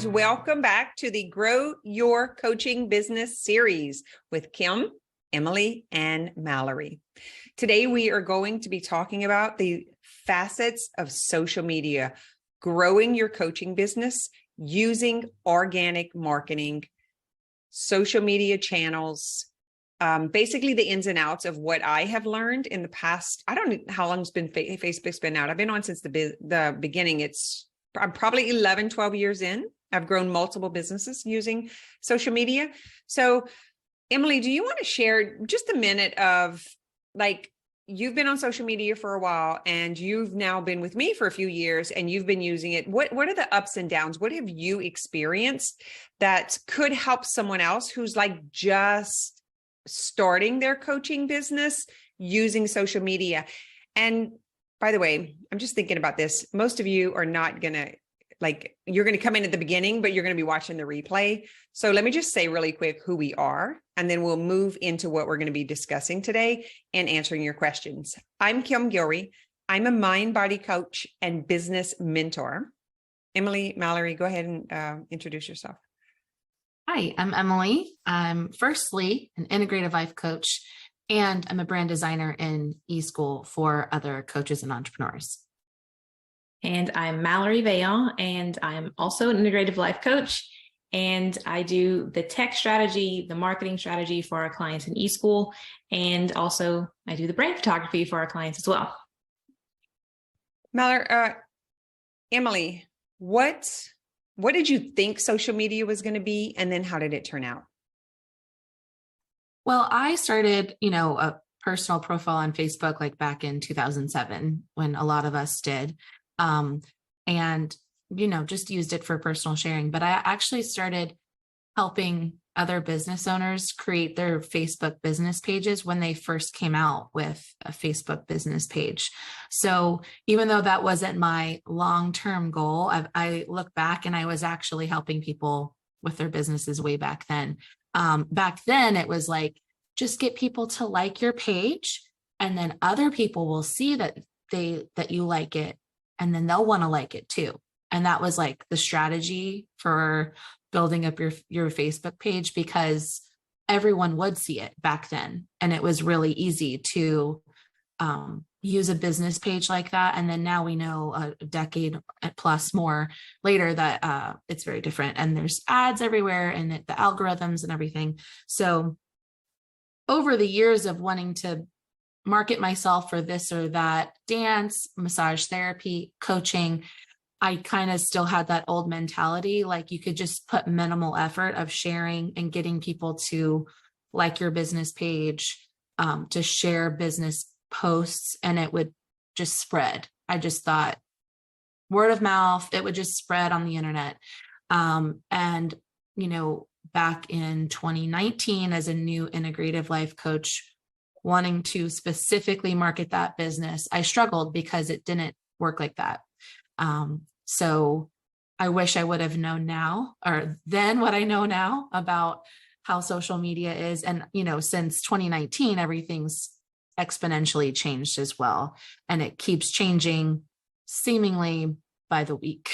and welcome back to the Grow Your Coaching Business series with Kim, Emily, and Malerie. Today, we are going to be talking about the facets of social media, growing your coaching business using organic marketing, social media channels, basically the ins and outs of what I have learned in the past. I don't know how long it's been Facebook's been out. I've been on since the beginning. I'm probably 11, 12 years in. I've grown multiple businesses using social media. So Emily, do you want to share just a minute of, like, you've been on social media for a while and you've now been with me for a few years and you've been using it. What are the ups and downs? What have you experienced that could help someone else who's like just starting their coaching business using social media? And by the way, I'm just thinking about this. Most of you are not going to, you're going to come in at the beginning, but you're going to be watching the replay. So let me just say really quick who we are, and then we'll move into what we're going to be discussing today and answering your questions. I'm Kim Gilry. I'm a mind-body coach and business mentor. Emily, Malerie, go ahead and introduce yourself. Hi, I'm Emily. I'm firstly an integrative life coach, and I'm a brand designer in eSchool for other coaches and entrepreneurs. And I'm Malerie Vaillant, and I'm also an integrative life coach. And I do the tech strategy, the marketing strategy for our clients in eSchool. And also I do the brand photography for our clients as well. Emily, what did you think social media was going to be? And then how did it turn out? Well, I started, a personal profile on Facebook like back in 2007 when a lot of us did. And, just used it for personal sharing. But I actually started helping other business owners create their Facebook business pages when they first came out with a Facebook business page. So even though that wasn't my long-term goal, I look back and I was actually helping people with their businesses way back then. Back then it was like, just get people to like your page, and then other people will see that you like it, and then they'll want to like it too. And that was like the strategy for building up your Facebook page, because everyone would see it back then. And it was really easy to use a business page like that. And then now we know a decade plus more later that it's very different, and there's ads everywhere and the algorithms and everything. So over the years of wanting to market myself for this or that, dance, massage therapy, coaching, I kind of still had that old mentality. Like, you could just put minimal effort of sharing and getting people to like your business page, to share business posts, and it would just spread. I just thought word of mouth, it would just spread on the internet. And, back in 2019, as a new integrative life coach, wanting to specifically market that business, I struggled because it didn't work like that. So I wish I would have known now, or then what I know now about how social media is. And, since 2019, everything's exponentially changed as well. And it keeps changing seemingly by the week.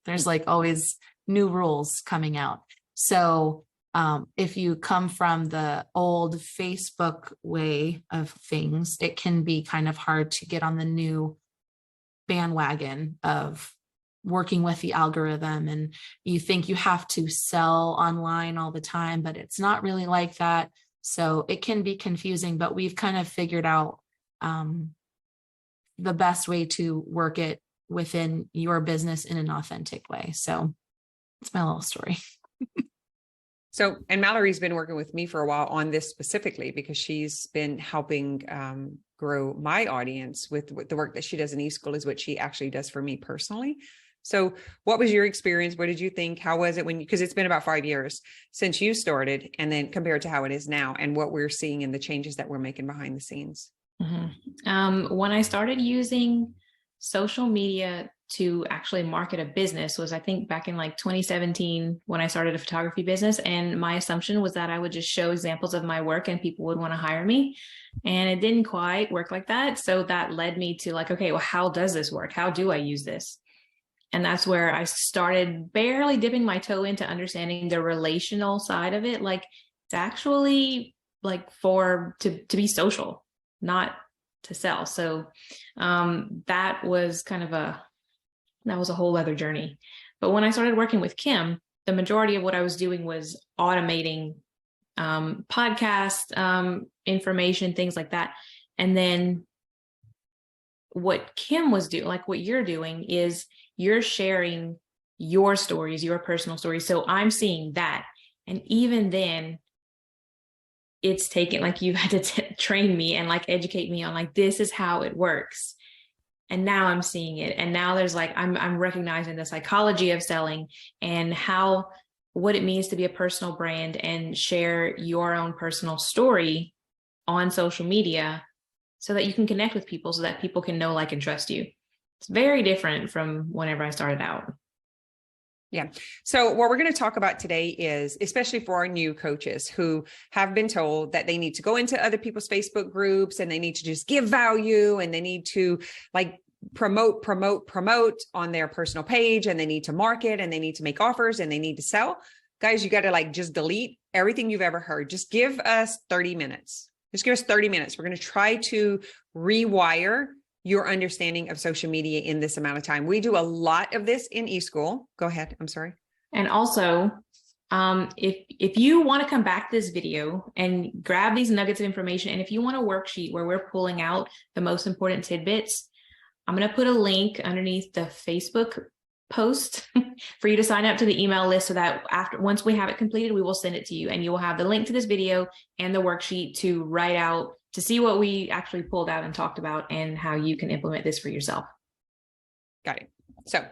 There's like always new rules coming out. So if you come from the old Facebook way of things, it can be kind of hard to get on the new bandwagon of working with the algorithm, and you think you have to sell online all the time, but it's not really like that. So it can be confusing, but we've kind of figured out the best way to work it within your business in an authentic way. So it's my little story. So, and Malerie's been working with me for a while on this specifically because she's been helping grow my audience with the work that she does in eSchool, is what she actually does for me personally. So what was your experience? What did you think? How was it because it's been about 5 years since you started, and then compared to how it is now and what we're seeing and the changes that we're making behind the scenes? Mm-hmm. When I started using social media to actually market a business was, I think, back in like 2017 when I started a photography business. And my assumption was that I would just show examples of my work and people would want to hire me. And it didn't quite work like that. So that led me to like, okay, well, how does this work? How do I use this? And that's where I started barely dipping my toe into understanding the relational side of it. Like it's actually like to be social, not to sell. So that was a whole other journey. But when I started working with Kim, the majority of what I was doing was automating podcast information, things like that. And then what Kim was doing, like what you're doing, is you're sharing your stories, your personal stories. So I'm seeing that. And even then, it's taken, like, you had to train me and like educate me on like, this is how it works. And now I'm seeing it. And now there's like, I'm recognizing the psychology of selling and what it means to be a personal brand and share your own personal story on social media so that you can connect with people, so that people can know, like, and trust you. It's very different from whenever I started out. Yeah. So what we're going to talk about today is, especially for our new coaches who have been told that they need to go into other people's Facebook groups and they need to just give value and they need to like promote on their personal page, and they need to market and they need to make offers and they need to sell. Guys, you got to like just delete everything you've ever heard. Just give us 30 minutes. Just give us 30 minutes. We're going to try to rewire your understanding of social media in this amount of time. We do a lot of this in eSchool. Go ahead. I'm sorry. And also, if you want to come back to this video and grab these nuggets of information, and if you want a worksheet where we're pulling out the most important tidbits, I'm going to put a link underneath the Facebook post for you to sign up to the email list, so that once we have it completed, we will send it to you, and you will have the link to this video and the worksheet to write out, to see what we actually pulled out and talked about and how you can implement this for yourself. Got it. So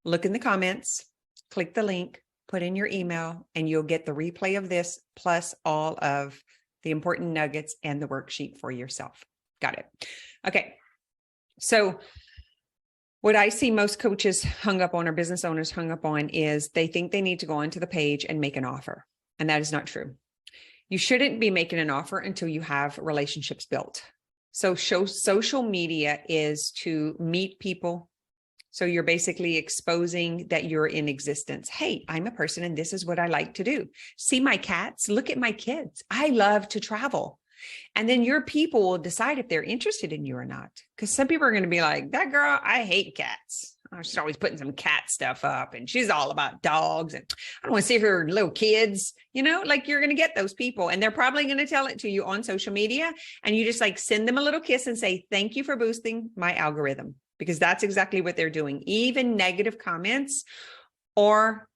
look in the comments, click the link, put in your email, and you'll get the replay of this plus all of the important nuggets and the worksheet for yourself. Got it. Okay. So what I see most coaches hung up on, or business owners hung up on, is they think they need to go onto the page and make an offer. And that is not true. You shouldn't be making an offer until you have relationships built. So social media is to meet people. So you're basically exposing that you're in existence. Hey, I'm a person and this is what I like to do. See my cats, look at my kids. I love to travel. And then your people will decide if they're interested in you or not. Because some people are going to be like, that girl, I hate cats. She's always putting some cat stuff up and she's all about dogs. And I don't want to see her little kids, like you're going to get those people. And they're probably going to tell it to you on social media. And you just like send them a little kiss and say, thank you for boosting my algorithm. Because that's exactly what they're doing. Even negative comments or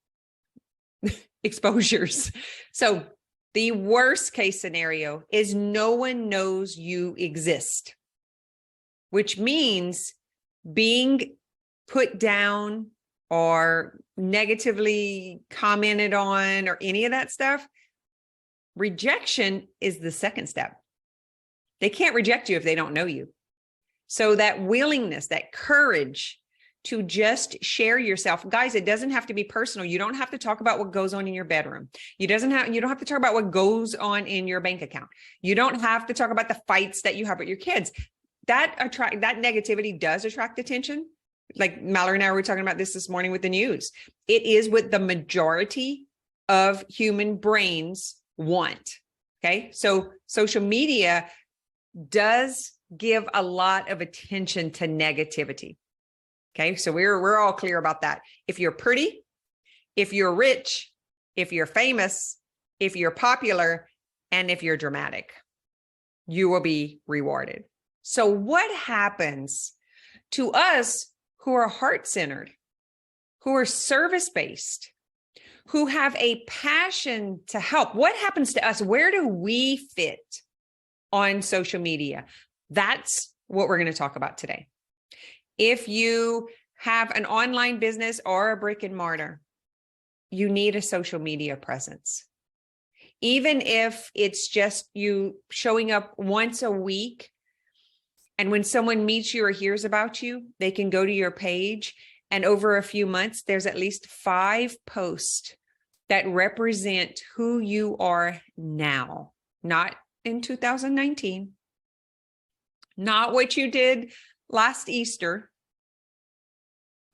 exposures. So the worst case scenario is no one knows you exist, which means being put down or negatively commented on or any of that stuff. Rejection is the second step. They can't reject you if they don't know you. So that willingness, that courage to just share yourself. Guys, it doesn't have to be personal. You don't have to talk about what goes on in your bedroom. You don't have to talk about what goes on in your bank account. You don't have to talk about the fights that you have with your kids. That negativity does attract attention. Like Malerie and I were talking about this morning with the news. It is what the majority of human brains want. Okay. So social media does give a lot of attention to negativity. Okay. So we're all clear about that. If you're pretty, if you're rich, if you're famous, if you're popular, and if you're dramatic, you will be rewarded. So what happens to us who are heart-centered, who are service-based, who have a passion to help? What happens to us? Where do we fit on social media? That's what we're going to talk about today. If you have an online business or a brick and mortar, you need a social media presence. Even if it's just you showing up once a week, and when someone meets you or hears about you, they can go to your page, and over a few months, there's at least 5 posts that represent who you are now, not in 2019, not what you did last Easter,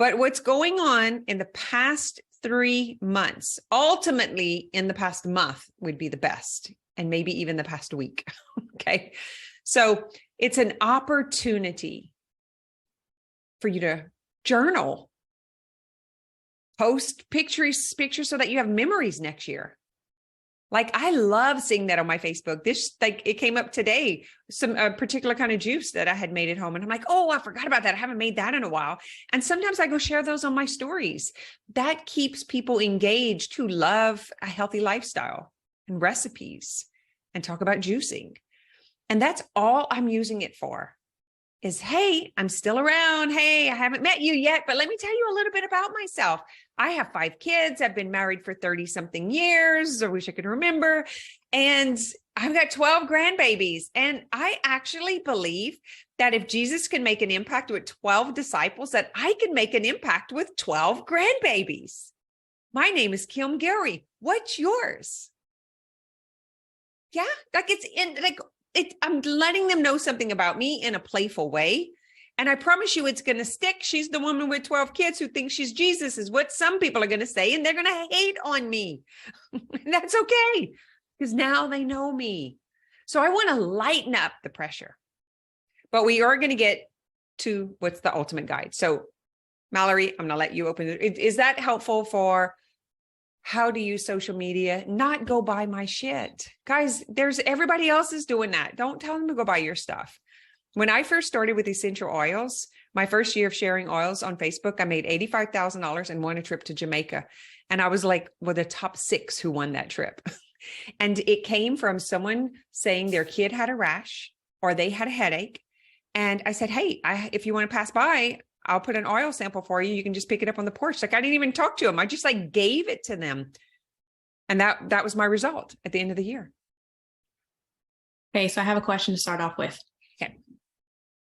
But what's going on in the past 3 months, ultimately in the past month would be the best, and maybe even the past week. Okay. So it's an opportunity for you to journal, post pictures so that you have memories next year. Like, I love seeing that on my Facebook. This, like, it came up today, a particular kind of juice that I had made at home. And I'm like, oh, I forgot about that. I haven't made that in a while. And sometimes I go share those on my stories. That keeps people engaged who love a healthy lifestyle and recipes and talk about juicing. And that's all I'm using it for. Is, hey, I'm still around. Hey, I haven't met you yet, but let me tell you a little bit about myself. I have 5 kids. I've been married for 30 something years. I wish I could remember. And I've got 12 grandbabies. And I actually believe that if Jesus can make an impact with 12 disciples, that I can make an impact with 12 grandbabies. My name is Kim Gary. What's yours? Yeah, like it's in like I'm letting them know something about me in a playful way. And I promise you it's going to stick. She's the woman with 12 kids who thinks she's Jesus, is what some people are going to say. And they're going to hate on me. That's okay, because now they know me. So I want to lighten up the pressure. But we are going to get to what's the ultimate guide. So Malerie, I'm going to let you open it. Is that helpful for how to use social media? Not go buy my shit. Guys, everybody else is doing that. Don't tell them to go buy your stuff. When I first started with essential oils, my first year of sharing oils on Facebook, I made $85,000 and won a trip to Jamaica. And I was like, well, the top 6 who won that trip. And it came from someone saying their kid had a rash or they had a headache. And I said, hey, if you want to pass by, I'll put an oil sample for you. You can just pick it up on the porch. Like, I didn't even talk to them. I just like gave it to them. And that was my result at the end of the year. Okay. So I have a question to start off with. Okay.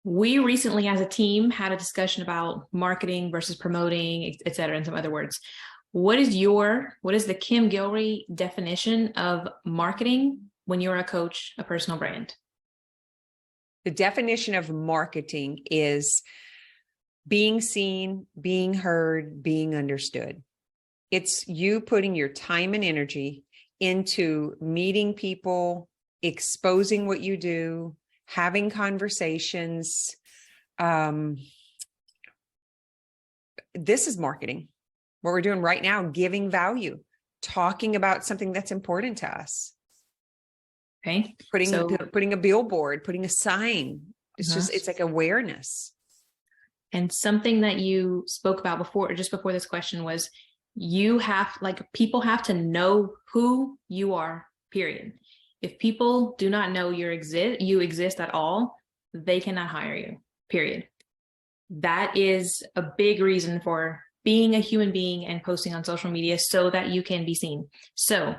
We recently as a team had a discussion about marketing versus promoting, et cetera, in some other words. What is the Kim Gilry definition of marketing when you're a coach, a personal brand? The definition of marketing is being seen, being heard, being understood. It's you putting your time and energy into meeting people, exposing what you do, having conversations. This is marketing. What we're doing right now, giving value, talking about something that's important to us. Okay. Putting a billboard, putting a sign. It's just, it's like awareness. And something that you spoke about before, or just before this question, was people have to know who you are, period. If people do not know you exist at all, they cannot hire you, period. That is a big reason for being a human being and posting on social media so that you can be seen. So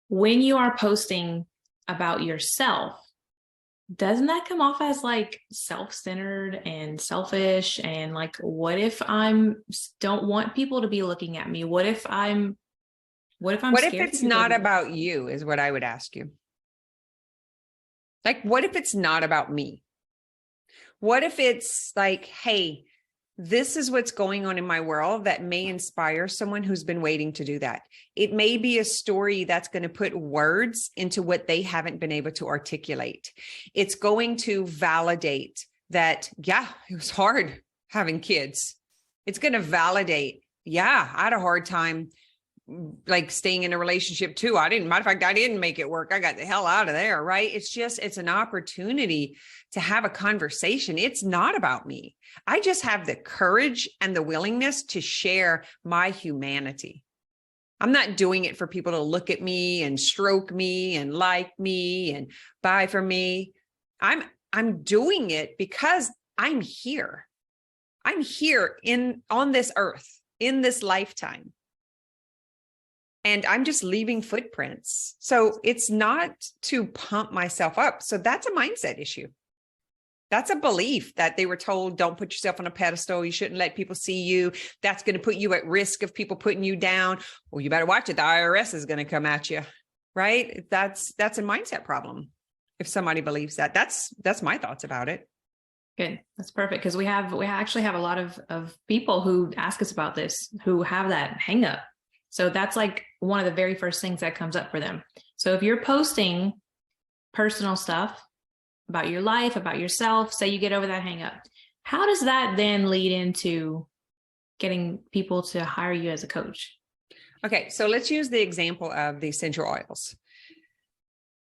when you are posting about yourself, doesn't that come off as like self-centered and selfish? And like, what if don't want people to be looking at me? What if it's not about you is what I would ask you. Like, what if it's not about me? What if it's like, hey, this is what's going on in my world that may inspire someone who's been waiting to do that. It may be a story that's going to put words into what they haven't been able to articulate. It's going to validate that, yeah, it was hard having kids. It's going to validate, yeah, I had a hard time like staying in a relationship too. Matter of fact, I didn't make it work. I got the hell out of there, right? It's an opportunity to have a conversation. It's not about me. I just have the courage and the willingness to share my humanity. I'm not doing it for people to look at me and stroke me and like me and buy from me. I'm doing it because I'm here. I'm here on this earth, in this lifetime. And I'm just leaving footprints. So it's not to pump myself up. So that's a mindset issue. That's a belief that they were told, don't put yourself on a pedestal. You shouldn't let people see you. That's going to put you at risk of people putting you down. Well, you better watch it. The IRS is going to come at you, right? That's a mindset problem. If somebody believes that, that's my thoughts about it. Good. That's perfect. Because we actually have a lot of people who ask us about this, who have that hang up. So that's like one of the very first things that comes up for them. So if you're posting personal stuff about your life, about yourself, say you get over that hang up, how does that then lead into getting people to hire you as a coach? Okay, so let's use the example of the essential oils.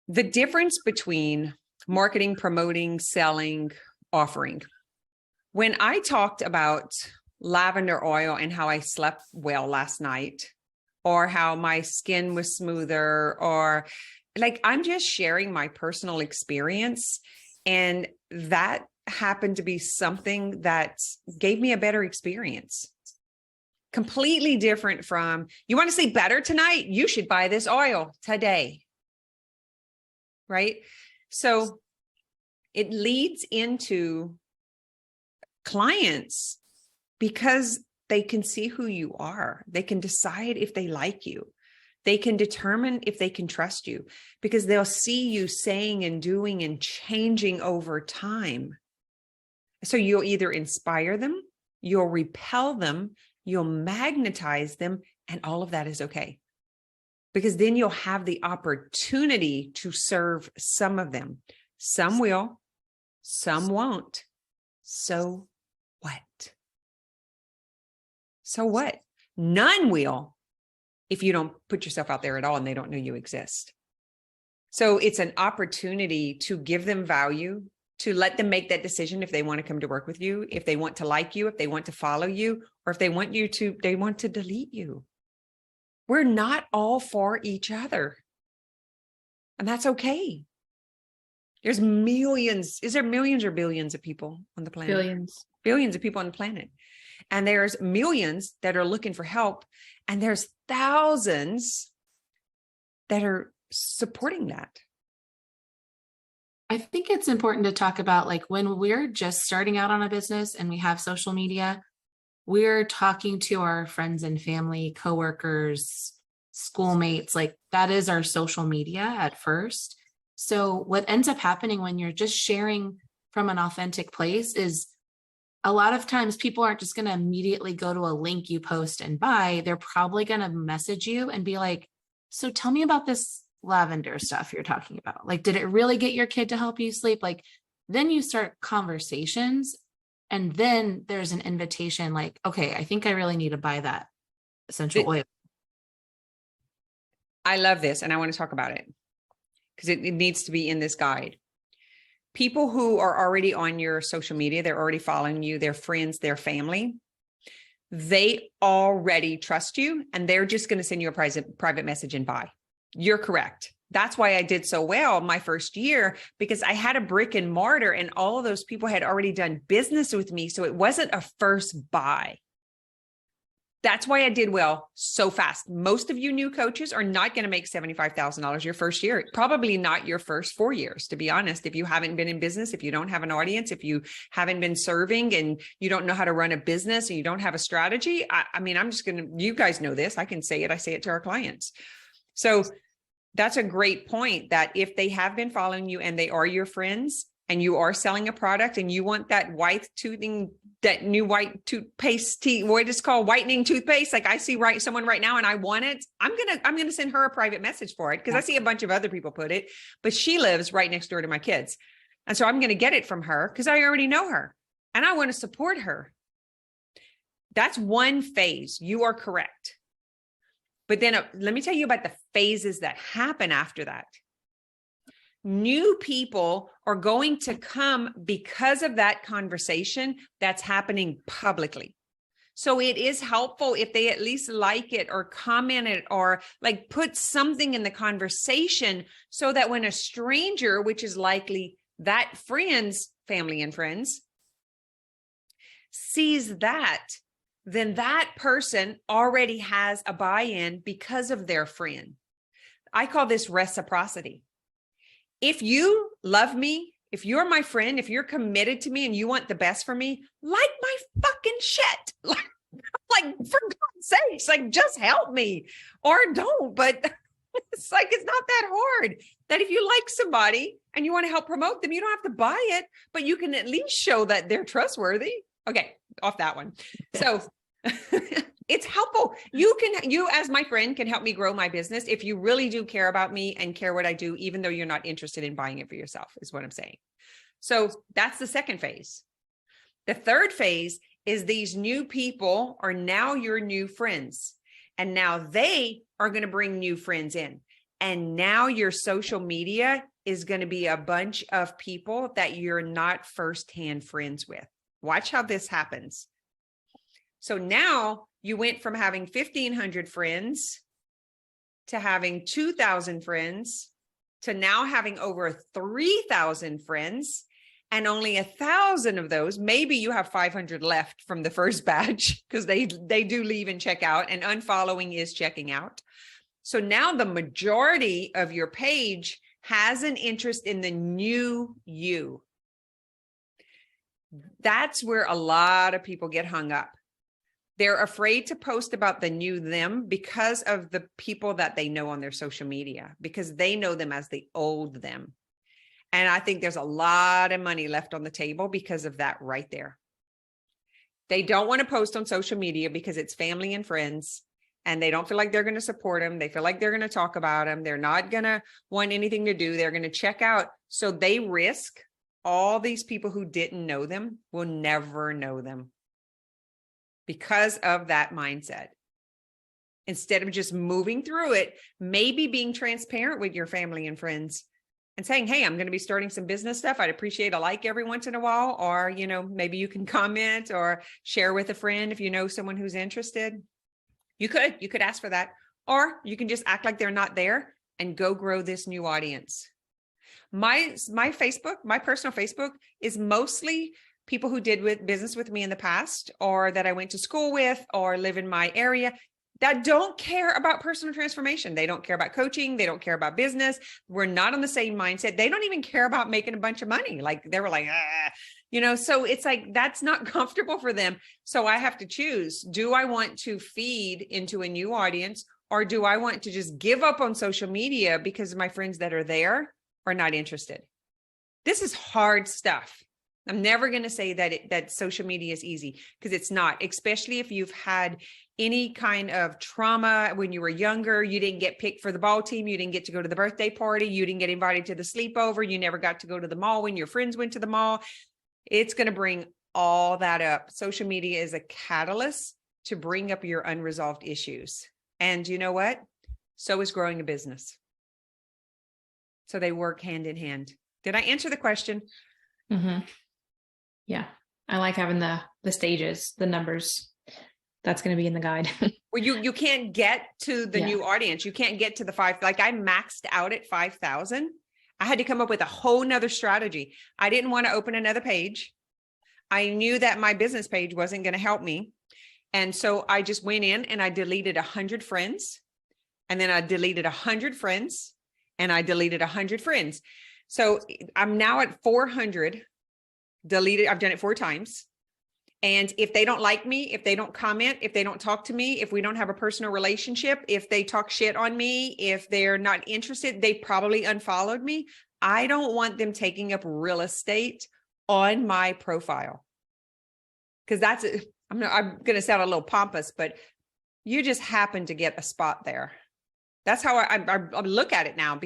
The difference between marketing, promoting, selling, offering. When I talked about lavender oil and how I slept well last night, or how my skin was smoother, or like, I'm just sharing my personal experience. And that happened to be something that gave me a better experience. Completely different from, you want to sleep better tonight? You should buy this oil today. Right? So it leads into clients because they can see who you are. They can decide if they like you. They can determine if they can trust you because they'll see you saying and doing and changing over time. So you'll either inspire them, you'll repel them, you'll magnetize them, and all of that is okay. Because then you'll have the opportunity to serve some of them. Some will, some won't. So what? So what? None will if you don't put yourself out there at all and they don't know you exist. So it's an opportunity to give them value, to let them make that decision if they want to come to work with you, if they want to like you, if they want to follow you, or if they want to delete you. We're not all for each other. And that's okay. There's millions. Is there millions or billions of people on the planet? Billions. Billions of people on the planet. And there's millions that are looking for help. And there's thousands that are supporting that. I think it's important to talk about, like, when we're just starting out on a business and we have social media, we're talking to our friends and family, coworkers, schoolmates, like that is our social media at first. So what ends up happening when you're just sharing from an authentic place is a lot of times people aren't just going to immediately go to a link you post and buy. They're probably going to message you and be like, so tell me about this lavender stuff you're talking about. Like, did it really get your kid to help you sleep? Like, then you start conversations. And then there's an invitation like, okay, I think I really need to buy that essential oil. I love this. And I want to talk about it because it needs to be in this guide. People who are already on your social media, they're already following you, their friends, their family, they already trust you and they're just going to send you a private message and buy. You're correct. That's why I did so well my first year, because I had a brick and mortar and all of those people had already done business with me. So it wasn't a first buy. That's why I did well so fast. Most of you new coaches are not going to make $75,000 your first year. Probably not your first 4 years, to be honest. If you haven't been in business, if you don't have an audience, if you haven't been serving and you don't know how to run a business and you don't have a strategy, I mean, you guys know this. I can say it. I say it to our clients. So that's a great point, that if they have been following you and they are your friends and you are selling a product and you want that that new white toothpaste, what is called whitening toothpaste. Like I see someone right now and I want it. I'm going to send her a private message for it because I see a bunch of other people put it, but she lives right next door to my kids. And so I'm going to get it from her because I already know her and I want to support her. That's one phase. You are correct. But then let me tell you about the phases that happen after that. New people are going to come because of that conversation that's happening publicly. So it is helpful if they at least like it or comment it or like put something in the conversation so that when a stranger, which is likely that friend's family and friends, sees that, then that person already has a buy-in because of their friend. I call this reciprocity. If you love me, if you're my friend, if you're committed to me and you want the best for me, like my fucking shit. Like for God's sakes, like just help me or don't. But it's like, it's not that hard. That if you like somebody, and you want to help promote them, you don't have to buy it, but you can at least show that they're trustworthy. Okay, off that one. So it's helpful. You as my friend can help me grow my business if you really do care about me and care what I do, even though you're not interested in buying it for yourself, is what I'm saying. So that's the second phase. The third phase is these new people are now your new friends. And now they are going to bring new friends in. And now your social media is going to be a bunch of people that you're not firsthand friends with. Watch how this happens. So now you went from having 1,500 friends to having 2,000 friends to now having over 3,000 friends. And only 1,000 of those, maybe you have 500 left from the first batch, because they do leave and check out, and unfollowing is checking out. So now the majority of your page has an interest in the new you. That's where a lot of people get hung up. They're afraid to post about the new them because of the people that they know on their social media, because they know them as the old them. And I think there's a lot of money left on the table because of that right there. They don't want to post on social media because it's family and friends, and they don't feel like they're going to support them. They feel like they're going to talk about them. They're not going to want anything to do. They're going to check out. So they risk all these people who didn't know them will never know them because of that mindset. Instead of just moving through it, maybe being transparent with your family and friends and saying, hey, I'm going to be starting some business stuff. I'd appreciate a like every once in a while. Or, maybe you can comment or share with a friend if you know someone who's interested. You could ask for that. Or you can just act like they're not there and go grow this new audience. My Facebook, my personal Facebook, is mostly people who did business with me in the past, or that I went to school with, or live in my area, that don't care about personal transformation. They don't care about coaching. They don't care about business. We're not on the same mindset. They don't even care about making a bunch of money. Like they were like, so it's like, that's not comfortable for them. So I have to choose. Do I want to feed into a new audience, or do I want to just give up on social media because my friends that are there are not interested? This is hard stuff. I'm never going to say that social media is easy, because it's not, especially if you've had any kind of trauma when you were younger. You didn't get picked for the ball team. You didn't get to go to the birthday party. You didn't get invited to the sleepover. You never got to go to the mall when your friends went to the mall. It's going to bring all that up. Social media is a catalyst to bring up your unresolved issues. And you know what? So is growing a business. So they work hand in hand. Did I answer the question? Mm-hmm. Yeah. I like having the stages, the numbers. That's going to be in the guide. Well, you can't get to the new audience. You can't get to the 5. Like I maxed out at 5,000. I had to come up with a whole nother strategy. I didn't want to open another page. I knew that my business page wasn't going to help me. And so I just went in and I deleted 100 friends. And then I deleted 100 friends. And I deleted 100 friends. So I'm now at 400 deleted. I've done it 4 times. And if they don't like me, if they don't comment, if they don't talk to me, if we don't have a personal relationship, if they talk shit on me, if they're not interested, they probably unfollowed me. I don't want them taking up real estate on my profile. Because I'm going to sound a little pompous, but you just happen to get a spot there. That's how I look at it now,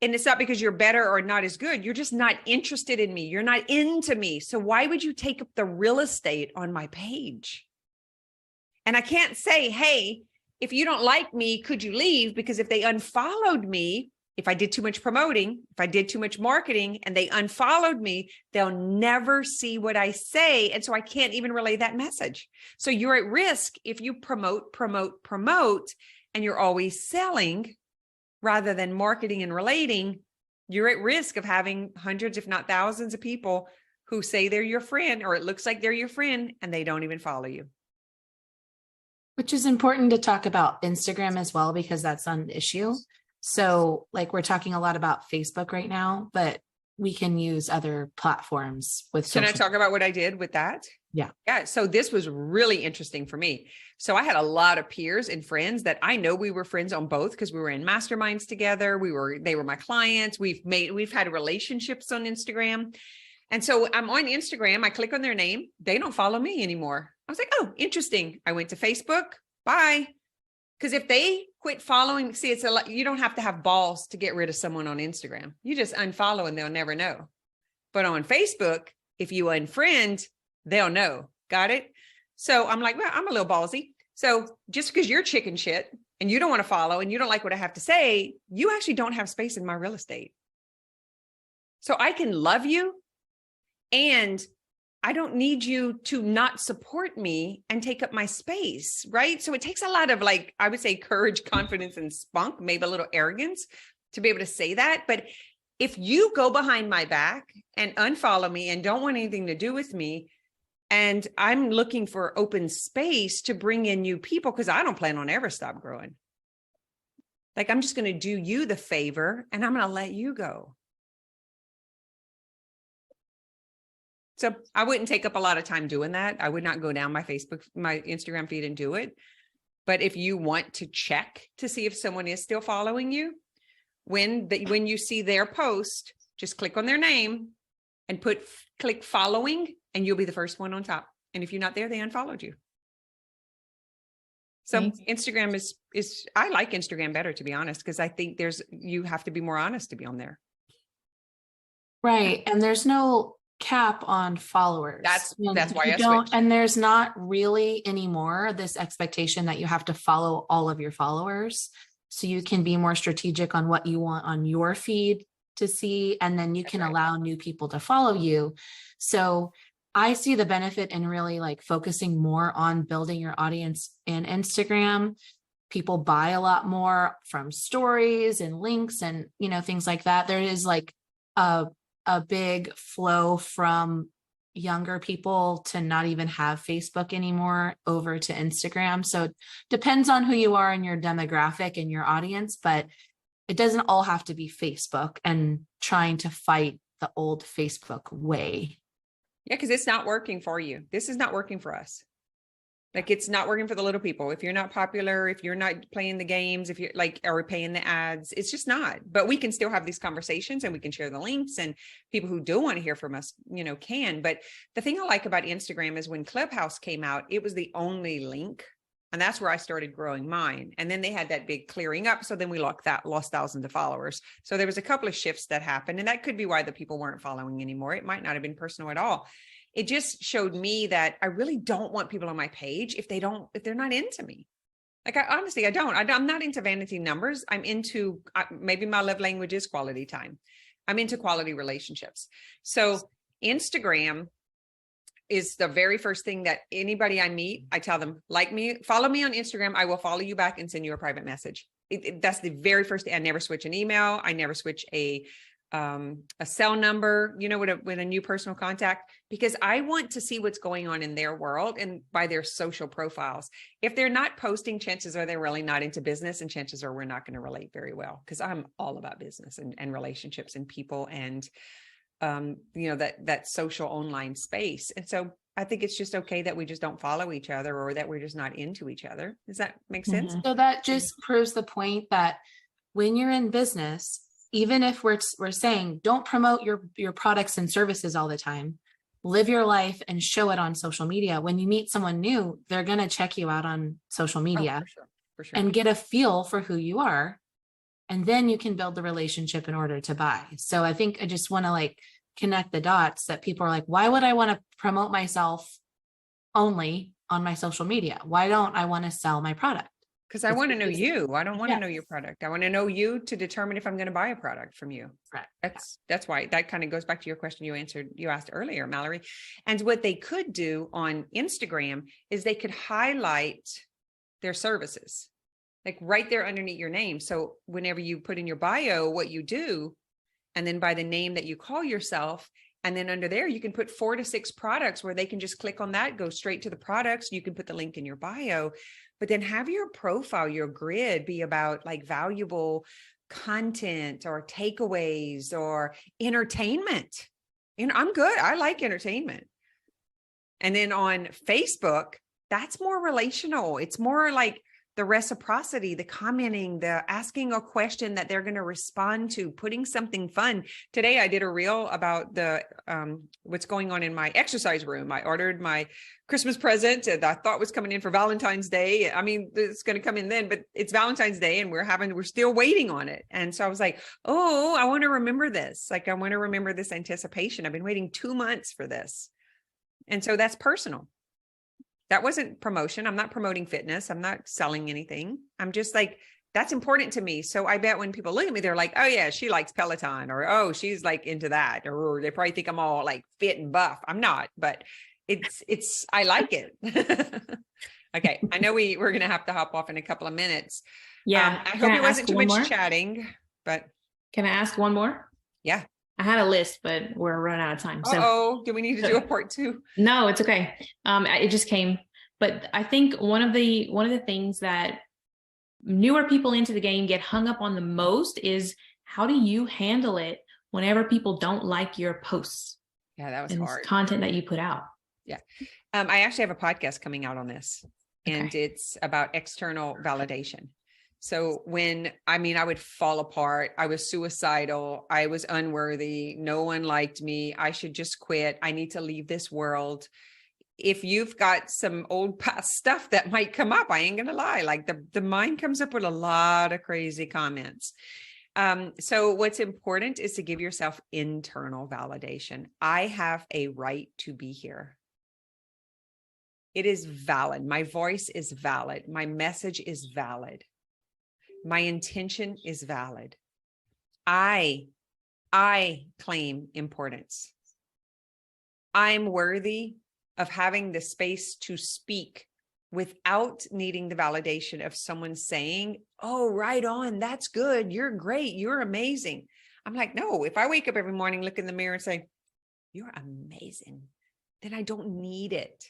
and it's not because you're better or not as good. You're just not interested in me. You're not into me. So why would you take up the real estate on my page? And I can't say, hey, if you don't like me, could you leave? Because if they unfollowed me, if I did too much promoting, if I did too much marketing and they unfollowed me, they'll never see what I say. And so I can't even relay that message. So you're at risk if you promote, and you're always selling rather than marketing and relating. You're at risk of having hundreds, if not thousands of people who say they're your friend, or it looks like they're your friend, and they don't even follow you. Which is important to talk about Instagram as well, because that's an issue. So like we're talking a lot about Facebook right now, but we can use other platforms with Can I social. talk about what I did with that? Yeah. Yeah. So this was really interesting for me. So I had a lot of peers and friends that I know we were friends on both because we were in masterminds together. They were my clients. We've had relationships on Instagram. And so I'm on Instagram. I click on their name. They don't follow me anymore. I was like, oh, interesting. I went to Facebook. Bye. Because if they quit following, see, it's a lot, you don't have to have balls to get rid of someone on Instagram. You just unfollow and they'll never know. But on Facebook, if you unfriend, they'll know. Got it? So I'm like, well, I'm a little ballsy. So just because you're chicken shit and you don't want to follow and you don't like what I have to say, you actually don't have space in my real estate. So I can love you and I don't need you to not support me and take up my space, right? So it takes a lot of, like, I would say courage, confidence, and spunk, maybe a little arrogance to be able to say that. But if you go behind my back and unfollow me and don't want anything to do with me, and I'm looking for open space to bring in new people, because I don't plan on ever stop growing. Like, I'm just going to do you the favor and I'm going to let you go. So I wouldn't take up a lot of time doing that. I would not go down my Instagram feed and do it. But if you want to check to see if someone is still following you, when you see their post, just click on their name and click following, and you'll be the first one on top. And if you're not there, they unfollowed you. So Instagram is I like Instagram better, to be honest, because I think you have to be more honest to be on there. Right. And there's no cap on followers. That's why I don't, switched. and there's not really anymore this expectation that you have to follow all of your followers. So you can be more strategic on what you want on your feed to see, and then you can allow new people to follow you. So I see the benefit in really like focusing more on building your audience in Instagram. People buy a lot more from stories and links and, things like that. There is like a big flow from younger people to not even have Facebook anymore over to Instagram. So it depends on who you are and your demographic and your audience, but it doesn't all have to be Facebook and trying to fight the old Facebook way. Yeah, because it's not working for you. This is not working for us. Like, it's not working for the little people. If you're not popular, if you're not playing the games, if you're like, or paying the ads, it's just not. But we can still have these conversations and we can share the links, and people who do want to hear from us, can. But the thing I like about Instagram is when Clubhouse came out, it was the only link. And that's where I started growing mine. And then they had that big clearing up. So then we lost thousands of followers. So there was a couple of shifts that happened. And that could be why the people weren't following anymore. It might not have been personal at all. It just showed me that I really don't want people on my page if they're not into me. Like, I don't. I'm not into vanity numbers. I'm into, maybe my love language is quality time. I'm into quality relationships. So Instagram is the very first thing that anybody I meet, I tell them, like me, follow me on Instagram. I will follow you back and send you a private message. That's the very first thing. I never switch an email. I never switch a cell number, with a new personal contact, because I want to see what's going on in their world and by their social profiles. If they're not posting, chances are they're really not into business, and chances are we're not going to relate very well, because I'm all about business and relationships and people and that social online space. And so I think it's just okay that we just don't follow each other, or that we're just not into each other. Does that make sense? So that just proves the point that when you're in business, even if we're saying don't promote your products and services all the time, live your life and show it on social media. When you meet someone new, they're going to check you out on social media for sure. And get a feel for who you are. And then you can build the relationship in order to buy. So I think I just want to connect the dots that people are like, why would I want to promote myself only on my social media? Why don't I want to sell my product? Because I want to know you. I don't want to know your product. I want to know you to determine if I'm going to buy a product from you. Right. That's why that kind of goes back to your question you asked earlier, Malerie. And what they could do on Instagram is they could highlight their services, like right there underneath your name. So whenever you put in your bio what you do, and then by the name that you call yourself, and then under there, you can put 4 to 6 products where they can just click on that, go straight to the products. You can put the link in your bio, but then have your profile, your grid be about like valuable content or takeaways or entertainment. I'm good. I like entertainment. And then on Facebook, that's more relational. It's more like the reciprocity, the commenting, the asking a question that they're going to respond to, putting something fun. Today, I did a reel about the what's going on in my exercise room. I ordered my Christmas present that I thought was coming in for Valentine's Day. I mean, it's going to come in then, but it's Valentine's Day and we're still waiting on it. And so I was like, oh, I want to remember this. Like, I want to remember this anticipation. I've been waiting 2 months for this. And so that's personal. That wasn't promotion. I'm not promoting fitness. I'm not selling anything. I'm just like, that's important to me. So I bet when people look at me, they're like, oh yeah, she likes Peloton, or, oh, she's like into that. Or they probably think I'm all like fit and buff. I'm not, but I like it. Okay. I know we're going to have to hop off in a couple of minutes. Yeah. I hope it wasn't too much chatting, but. Can I ask one more? Yeah. I had a list, but we're running out of time. So, do we need to do a part 2? No, it's okay. It just came, but I think one of the things that newer people into the game get hung up on the most is, how do you handle it whenever people don't like your posts? Yeah, that was and hard. Content that you put out. Yeah. I actually have a podcast coming out on this, and it's about external validation. So I would fall apart. I was suicidal. I was unworthy. No one liked me. I should just quit. I need to leave this world. If you've got some old past stuff that might come up, I ain't going to lie. Like the mind comes up with a lot of crazy comments. So what's important is to give yourself internal validation. I have a right to be here. It is valid. My voice is valid. My message is valid. My intention is valid. I claim importance. I'm worthy of having the space to speak without needing the validation of someone saying, oh, right on, that's good, you're great, you're amazing. I'm like, no, if I wake up every morning, look in the mirror and say, you're amazing, then I don't need it.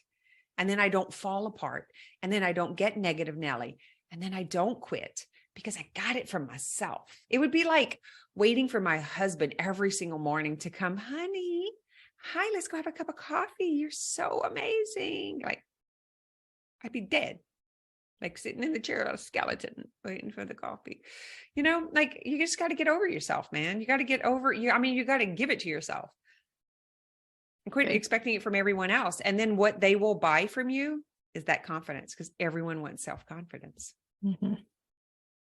And then I don't fall apart. And then I don't get negative Nelly. And then I don't quit, because I got it from myself. It would be like waiting for my husband every single morning to come, honey, hi, let's go have a cup of coffee. You're so amazing. Like, I'd be dead, like sitting in the chair, a skeleton, waiting for the coffee. Like, you just got to get over yourself, man. You got to get over you. I mean, you got to give it to yourself and quit expecting it from everyone else. And then what they will buy from you is that confidence, because everyone wants self-confidence. Mm-hmm.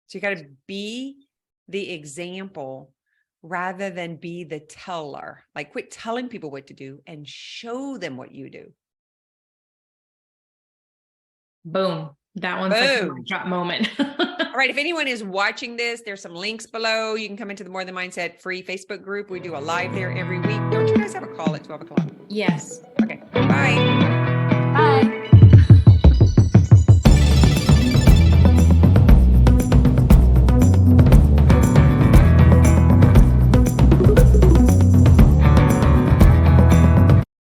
So you got to be the example rather than be the teller. Like, quit telling people what to do and show them what you do. Boom. That one's like a mic drop moment. All right. If anyone is watching this, there's some links below. You can come into the More Than Mindset free Facebook group. We do a live there every week. Don't you guys have a call at 12 o'clock? Yes. Okay. Bye.